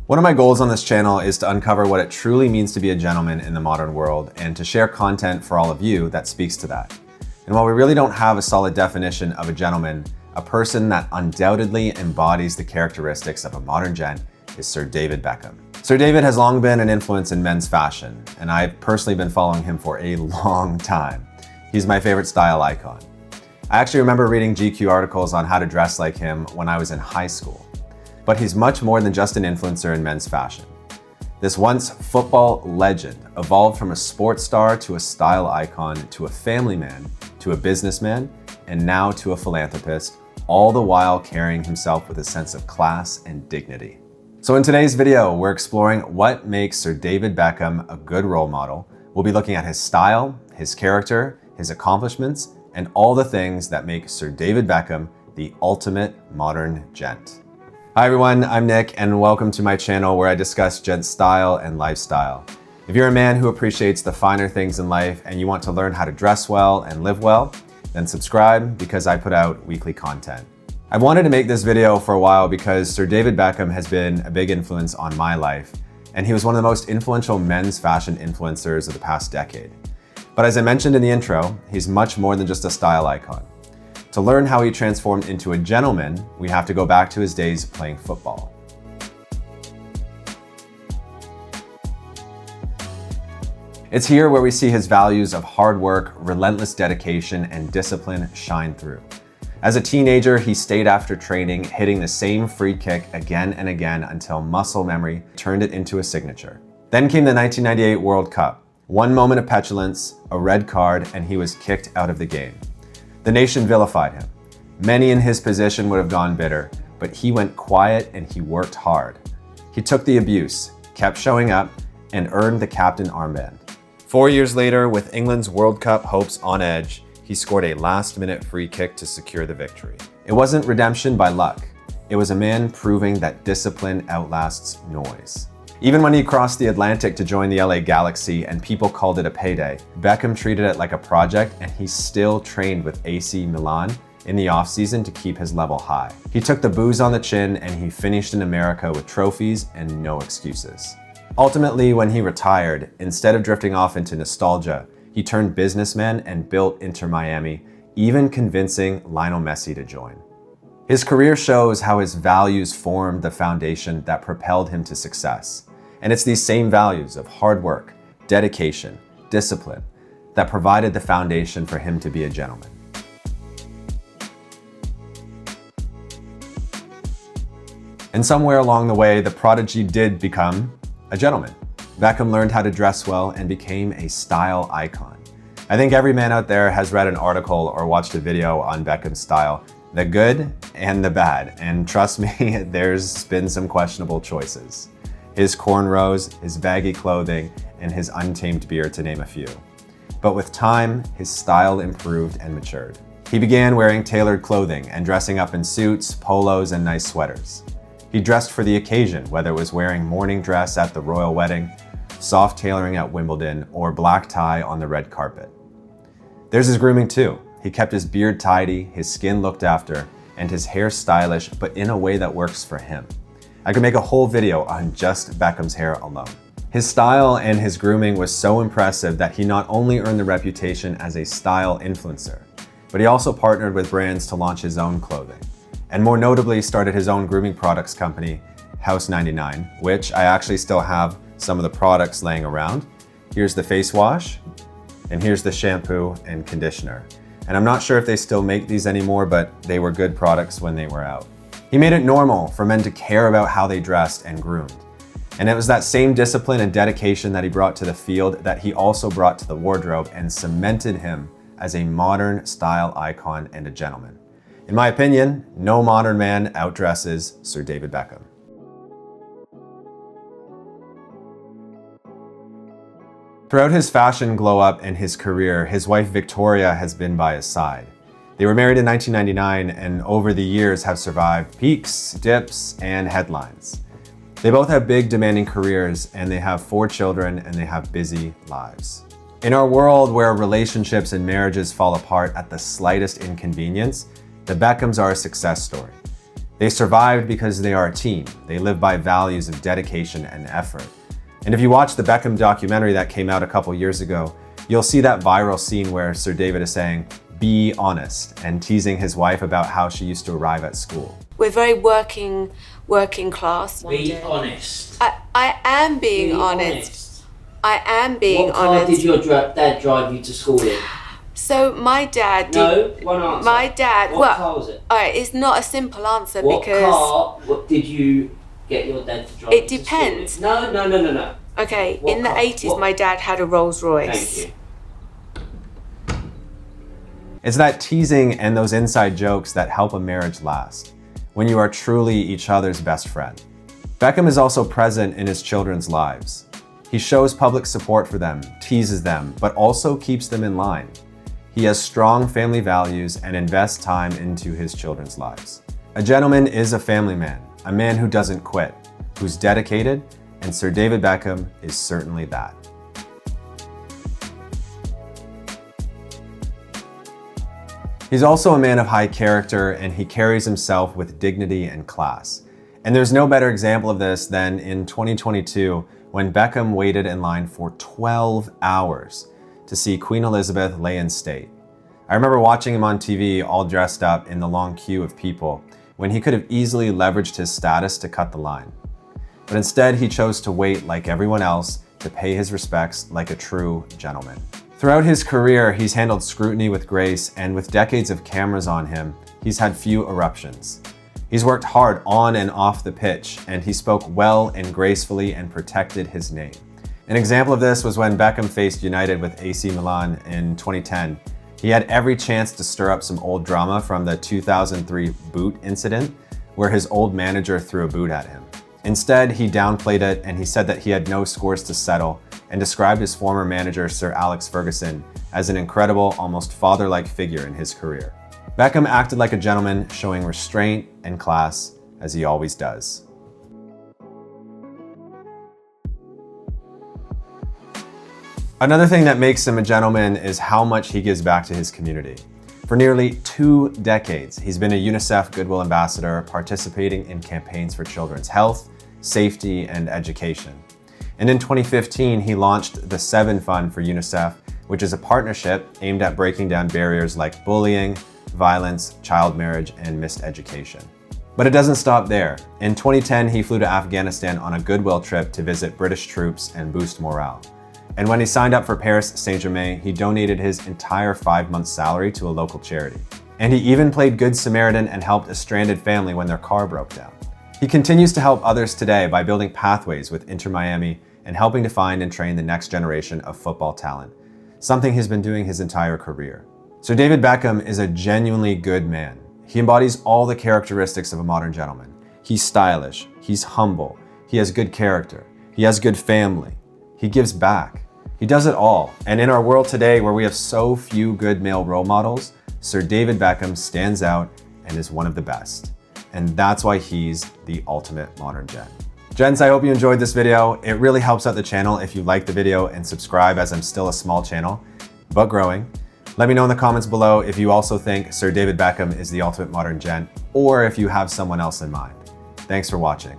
One of my goals on this channel is to uncover what it truly means to be a gentleman in the modern world and to share content for all of you that speaks to that. And while we really don't have a solid definition of a gentleman, a person that undoubtedly embodies the characteristics of a modern gent is Sir David Beckham. Sir David has long been an influence in men's fashion, and I've personally been following him for a long time. He's my favorite style icon. I actually remember reading GQ articles on how to dress like him when I was in high school. But he's much more than just an influencer in men's fashion. This once football legend evolved from a sports star to a style icon to a family man to a businessman and now to a philanthropist, all the while carrying himself with a sense of class and dignity. So in today's video, we're exploring what makes Sir David Beckham a good role model. We'll be looking at his style, his character, his accomplishments, and all the things that make Sir David Beckham the ultimate modern gent. Hi everyone, I'm Nick and welcome to my channel where I discuss gent style and lifestyle. If you're a man who appreciates the finer things in life and you want to learn how to dress well and live well, then subscribe because I put out weekly content. I've wanted to make this video for a while because Sir David Beckham has been a big influence on my life, and he was one of the most influential men's fashion influencers of the past decade. But as I mentioned in the intro, he's much more than just a style icon. To learn how he transformed into a gentleman, we have to go back to his days playing football. It's here where we see his values of hard work, relentless dedication, and discipline shine through. As a teenager, he stayed after training, hitting the same free kick again and again until muscle memory turned it into a signature. Then came the 1998 World Cup. One moment of petulance, a red card, and he was kicked out of the game. The nation vilified him. Many in his position would have gone bitter, but he went quiet and he worked hard. He took the abuse, kept showing up, and earned the captain armband. 4 years later, with England's World Cup hopes on edge, he scored a last-minute free kick to secure the victory. It wasn't redemption by luck. It was a man proving that discipline outlasts noise. Even when he crossed the Atlantic to join the LA Galaxy and people called it a payday, Beckham treated it like a project and he still trained with AC Milan in the off-season to keep his level high. He took the booze on the chin and he finished in America with trophies and no excuses. Ultimately, when he retired, instead of drifting off into nostalgia, he turned businessman and built Inter Miami, even convincing Lionel Messi to join. His career shows how his values formed the foundation that propelled him to success. And it's these same values of hard work, dedication, discipline that provided the foundation for him to be a gentleman. And somewhere along the way, the prodigy did become a gentleman. Beckham learned how to dress well and became a style icon. I think every man out there has read an article or watched a video on Beckham's style, the good and the bad. And trust me, there's been some questionable choices. His cornrows, his baggy clothing, and his untamed beard to name a few. But with time, his style improved and matured. He began wearing tailored clothing and dressing up in suits, polos, and nice sweaters. He dressed for the occasion, whether it was wearing morning dress at the royal wedding, soft tailoring at Wimbledon, or black tie on the red carpet. There's his grooming too. He kept his beard tidy, his skin looked after, and his hair stylish, but in a way that works for him. I could make a whole video on just Beckham's hair alone. His style and his grooming was so impressive that he not only earned the reputation as a style influencer, but he also partnered with brands to launch his own clothing, and more notably started his own grooming products company, House 99, which I actually still have some of the products laying around. Here's the face wash, and here's the shampoo and conditioner. And I'm not sure if they still make these anymore, but they were good products when they were out. He made it normal for men to care about how they dressed and groomed. And it was that same discipline and dedication that he brought to the field that he also brought to the wardrobe and cemented him as a modern style icon and a gentleman. In my opinion, no modern man outdresses Sir David Beckham. Throughout his fashion glow-up and his career, his wife Victoria has been by his side. They were married in 1999 and over the years have survived peaks, dips, and headlines. They both have big, demanding careers and they have 4 children and they have busy lives. In our world where relationships and marriages fall apart at the slightest inconvenience, the Beckhams are a success story. They survived because they are a team. They live by values of dedication and effort. And if you watch the Beckham documentary that came out a couple years ago, you'll see that viral scene where Sir David is saying, "Be honest," and teasing his wife about how she used to arrive at school. We're very working class. Be honest. I am being honest. I am being honest. What car did your dad drive you to school in? So my dad did. No, one answer. My dad. What car was it? All right, it's not a simple answer What because. What did you get your dad to drive? It you depends. To school in? No. Okay, What in the car? 80s, What? my dad had a Rolls Royce. Thank you. It's that teasing and those inside jokes that help a marriage last, when you are truly each other's best friend. Beckham is also present in his children's lives. He shows public support for them, teases them, but also keeps them in line. He has strong family values and invests time into his children's lives. A gentleman is a family man, a man who doesn't quit, who's dedicated, and Sir David Beckham is certainly that. He's also a man of high character, and he carries himself with dignity and class. And there's no better example of this than in 2022, when Beckham waited in line for 12 hours to see Queen Elizabeth lay in state. I remember watching him on TV all dressed up in the long queue of people, when he could have easily leveraged his status to cut the line. But instead, he chose to wait like everyone else to pay his respects like a true gentleman. Throughout his career, he's handled scrutiny with grace, and with decades of cameras on him, he's had few eruptions. He's worked hard on and off the pitch, and he spoke well and gracefully and protected his name. An example of this was when Beckham faced United with AC Milan in 2010. He had every chance to stir up some old drama from the 2003 boot incident, where his old manager threw a boot at him. Instead, he downplayed it, and he said that he had no scores to settle, and described his former manager, Sir Alex Ferguson, as an incredible, almost father-like figure in his career. Beckham acted like a gentleman, showing restraint and class, as he always does. Another thing that makes him a gentleman is how much he gives back to his community. For nearly 2 decades, he's been a UNICEF Goodwill Ambassador, participating in campaigns for children's health, safety, and education. And in 2015, he launched the 7 Fund for UNICEF, which is a partnership aimed at breaking down barriers like bullying, violence, child marriage, and missed education. But it doesn't stop there. In 2010, he flew to Afghanistan on a goodwill trip to visit British troops and boost morale. And when he signed up for Paris Saint-Germain, he donated his entire 5-month salary to a local charity. And he even played Good Samaritan and helped a stranded family when their car broke down. He continues to help others today by building pathways with Inter Miami and helping to find and train the next generation of football talent, something he's been doing his entire career. So David Beckham is a genuinely good man. He embodies all the characteristics of a modern gentleman. He's stylish, he's humble, he has good character, he has good family, he gives back. He does it all. And in our world today, where we have so few good male role models, Sir David Beckham stands out and is one of the best. And that's why he's the ultimate modern gent. Gents, I hope you enjoyed this video. It really helps out the channel if you like the video and subscribe, as I'm still a small channel, but growing. Let me know in the comments below if you also think Sir David Beckham is the ultimate modern gent, or if you have someone else in mind. Thanks for watching.